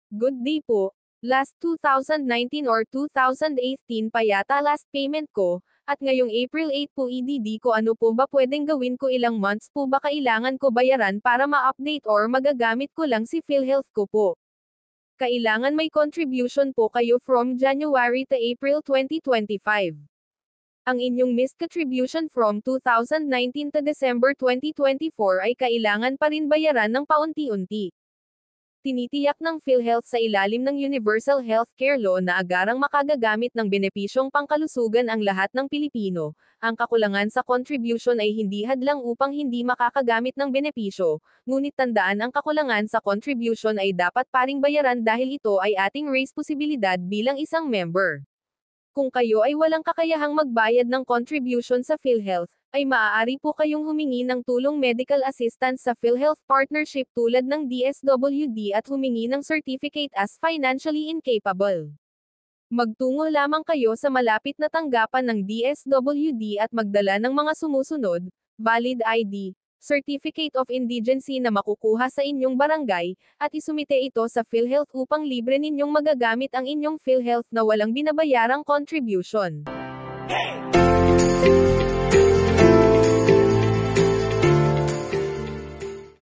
Good day po. Last 2019 or 2018 pa yata last payment ko, at ngayong April 8 po EDD ko, ano po ba pwedeng gawin ko, ilang months po ba kailangan ko bayaran para ma-update or magagamit ko lang si PhilHealth ko po? Kailangan may contribution po kayo from January to April 2025. Ang inyong missed contribution from 2019 to December 2024 ay kailangan pa rin bayaran ng paunti-unti. Tinitiyak ng PhilHealth sa ilalim ng Universal Healthcare Law na agarang makagagamit ng benepisyong pangkalusugan ang lahat ng Pilipino. Ang kakulangan sa contribution ay hindi hadlang upang hindi makakagamit ng benepisyo, ngunit tandaan, ang kakulangan sa contribution ay dapat paring bayaran dahil ito ay ating raise posibilidad bilang isang member. Kung kayo ay walang kakayahang magbayad ng contribution sa PhilHealth, ay maaari po kayong humingi ng tulong medical assistance sa PhilHealth Partnership tulad ng DSWD at humingi ng certificate as financially incapable. Magtungo lamang kayo sa malapit na tanggapan ng DSWD at magdala ng mga sumusunod: valid ID, Certificate of Indigency na makukuha sa inyong barangay, at isumite ito sa PhilHealth upang libre ninyong magagamit ang inyong PhilHealth na walang binabayarang contribution.